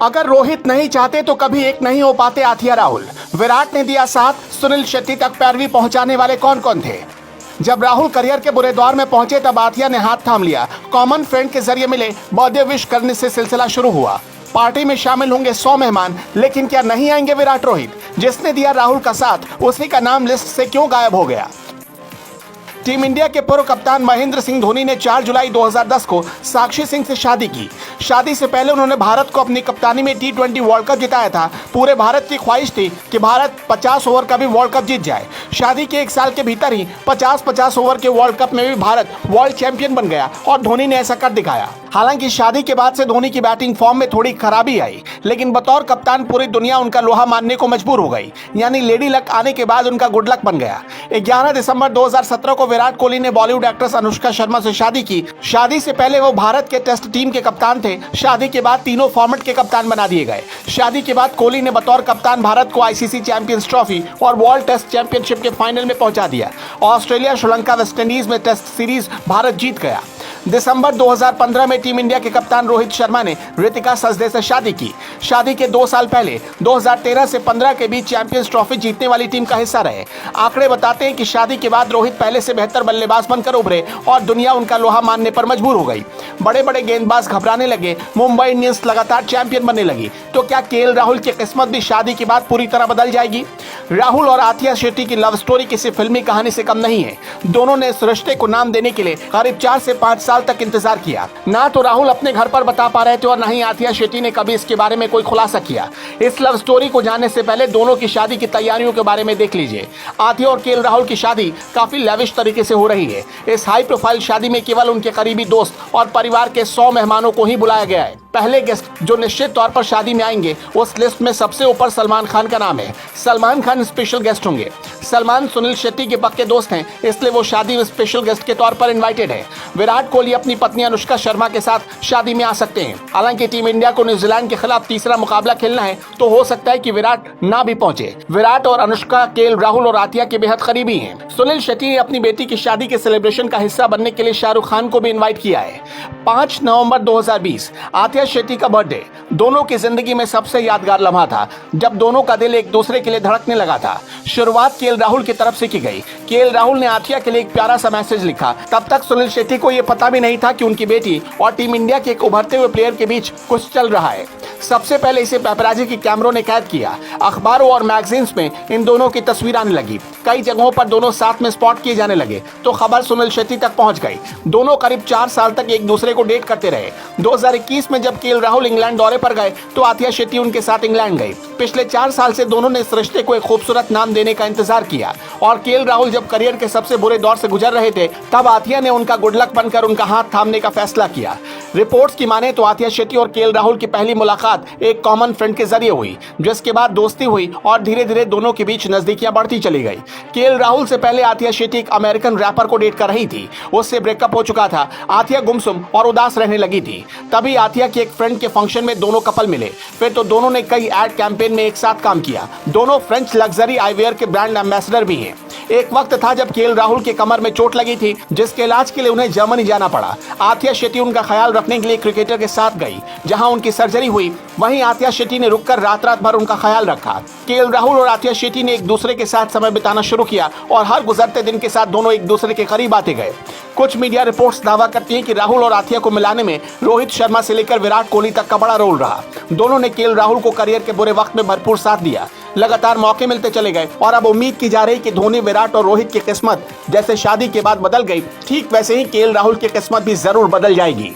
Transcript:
अगर रोहित नहीं चाहते तो कभी एक नहीं हो पाते आथिया राहुल। विराट ने दिया साथ, सुनील शेट्टी तक पैरवी पहुंचाने वाले कौन कौन थे? जब राहुल करियर के बुरे दौर में पहुंचे तब आथिया ने हाथ थाम लिया। कॉमन फ्रेंड के जरिए मिले, बर्थडे विश करने से सिलसिला शुरू हुआ। पार्टी में शामिल होंगे 100 मेहमान, लेकिन क्या नहीं आएंगे विराट रोहित? जिसने दिया राहुल का साथ, उसी का नाम लिस्ट से क्यों गायब हो गया? टीम इंडिया के पूर्व कप्तान महेंद्र सिंह धोनी ने 4 जुलाई 2010 को साक्षी सिंह से शादी की। शादी से पहले उन्होंने भारत को अपनी कप्तानी में T20 वर्ल्ड कप जिताया था। पूरे भारत की ख्वाहिश थी कि भारत 50 ओवर का भी वर्ल्ड कप जीत जाए। शादी के 1 साल के भीतर ही 50-50 ओवर के वर्ल्ड कप में भी भारत वर्ल्ड चैंपियन बन गया और धोनी ने ऐसा कर दिखाया। हालांकि शादी के बाद से धोनी की बैटिंग फॉर्म में थोड़ी खराबी आई, लेकिन बतौर कप्तान पूरी दुनिया उनका लोहा मानने को मजबूर हो गई। यानी लेडी लक आने के बाद उनका गुड लक बन गया। 11 दिसंबर 2017 को विराट कोहली ने बॉलीवुड एक्ट्रेस अनुष्का शर्मा से शादी की। शादी से पहले वो भारत के टेस्ट टीम के कप्तान थे। शादी के बाद तीनों फॉर्मेट के कप्तान बना दिए गए। शादी के बाद कोहली ने बतौर कप्तान भारत को ICC चैंपियंस ट्रॉफी और वर्ल्ड टेस्ट चैंपियनशिप के फाइनल में पहुंचा दिया। ऑस्ट्रेलिया, श्रीलंका, वेस्टइंडीज में टेस्ट सीरीज भारत जीत गया। दिसंबर 2015 में टीम इंडिया के कप्तान रोहित शर्मा ने रितिका सजदे से शादी की। शादी के 2 साल पहले 2013 से 15 के बीच चैंपियंस ट्रॉफी जीतने वाली टीम का हिस्सा रहे। आंकड़े बताते हैं कि शादी के बाद रोहित पहले से बेहतर बल्लेबाज बनकर उभरे और दुनिया उनका लोहा मानने पर मजबूर हो गई। बड़े बड़े गेंदबाज घबराने लगे। मुंबई इंडियंस लगातार चैंपियन बनने लगी। तो क्या KL राहुल की किस्मत भी शादी के बाद पूरी तरह बदल जाएगी? राहुल और आथिया शेट्टी की लव स्टोरी किसी फिल्मी कहानी से कम नहीं है। दोनों ने इस रिश्ते को नाम देने के लिए करीब 4 से 5 साल तक इंतजार किया। ना तो राहुल अपने घर पर बता पा रहे थे और ना ही आथिया शेट्टी ने कभी इसके बारे में कोई खुलासा किया। इस लव स्टोरी को जानने से पहले दोनों की शादी की तैयारियों के बारे में देख लीजिए। आथिया और KL राहुल की शादी काफी लेविश तरीके से हो रही है। इस हाई प्रोफाइल शादी में केवल उनके करीबी दोस्त और परिवार के 100 मेहमानों को ही बुलाया गया है। पहले गेस्ट जो निश्चित तौर पर शादी में आएंगे, उस लिस्ट में सबसे ऊपर सलमान खान का नाम है। सलमान खान स्पेशल गेस्ट होंगे। सलमान सुनील शेट्टी के पक्के दोस्त हैं, इसलिए वो शादी में स्पेशल गेस्ट के तौर पर इनवाइटेड है। विराट कोहली अपनी पत्नी अनुष्का शर्मा के साथ शादी में आ सकते हैं। हालांकि टीम इंडिया को न्यूजीलैंड के खिलाफ तीसरा मुकाबला खेलना है, तो हो सकता है कि विराट ना भी पहुंचे। विराट और अनुष्का KL राहुल और आथिया के बेहद करीबी हैं। सुनील शेट्टी ने अपनी बेटी की शादी के सेलिब्रेशन का हिस्सा बनने के लिए शाहरुख खान को भी इन्वाइट किया है। 5 नवंबर 2020 आथिया शेट्टी का बर्थडे दोनों की जिंदगी में सबसे यादगार लम्हा था, जब दोनों का दिल एक दूसरे के लिए धड़कने लगा था। शुरुआत KL राहुल की तरफ से की गई। KL राहुल ने आथिया के लिए एक प्यारा सा मैसेज लिखा। तब तक सुनील शेट्टी को यह पता भी नहीं था कि उनकी बेटी और टीम इंडिया के एक उभरते हुए प्लेयर के बीच कुछ चल रहा है। सबसे पहले इसे पेपराजी की कैमरों ने कैद किया। अखबारों और मैगजीन्स में इन दोनों की तस्वीर आने लगी। कई जगहों पर दोनों साथ में स्पॉट किए जाने लगे, तो खबर सुनील शेट्टी तक पहुंच गई। दोनों करीब 4 साल तक एक दूसरे को डेट करते रहे। 2021 में जब KL राहुल इंग्लैंड दौरे पर गए, तो आथिया शेट्टी उनके साथ इंग्लैंड गई। पिछले 4 साल से दोनों ने इस रिश्ते को एक खूबसूरत नाम देने का इंतजार किया। और KL राहुल जब करियर के सबसे बुरे दौर से गुजर रहे थे, तब आथिया ने उनका गुड लक बनकर उनका हाथ थामने का फैसला किया। रिपोर्ट्स की माने तो आथिया शेट्टी और KL राहुल की पहली मुलाकात एक कॉमन फ्रेंड के जरिए हुई, जिसके बाद दोस्ती हुई और धीरे धीरे दोनों के बीच नजदीकियां बढ़ती चली गई। KL राहुल से पहले आथिया शेट्टी एक अमेरिकन रैपर को डेट कर रही थी। उससे ब्रेकअप हो चुका था। आथिया गुमसुम और उदास रहने लगी थी। तभी आथिया के एक फ्रेंड के फंक्शन में दोनों कपल मिले। फिर तो दोनों ने कई एड कैंपेन में एक साथ काम किया। दोनों फ्रेंच लग्जरी आईवेयर के ब्रांड एम्बेसडर भी हैं। एक वक्त था जब KL राहुल के कमर में चोट लगी थी, जिसके इलाज के लिए उन्हें जर्मनी जाना पड़ा। आथिया शेट्टी उनका ख्याल रखने के लिए क्रिकेटर के साथ गई। जहां उनकी सर्जरी हुई, वहीं आथिया शेट्टी ने रुककर रात भर उनका ख्याल रखा। KL राहुल और आथिया शेट्टी ने एक दूसरे के साथ समय बिताना शुरू किया और हर गुजरते दिन के साथ दोनों एक दूसरे के करीब आते गए। कुछ मीडिया रिपोर्ट्स दावा करती हैं कि राहुल और आथिया को मिलाने में रोहित शर्मा से लेकर विराट कोहली तक का बड़ा रोल रहा। दोनों ने KL राहुल को करियर के बुरे वक्त में भरपूर साथ दिया। लगातार मौके मिलते चले गए और अब उम्मीद की जा रही कि धोनी, विराट और रोहित की किस्मत जैसे शादी के बाद बदल गई, ठीक वैसे ही KL राहुल की किस्मत भी जरूर बदल जाएगी।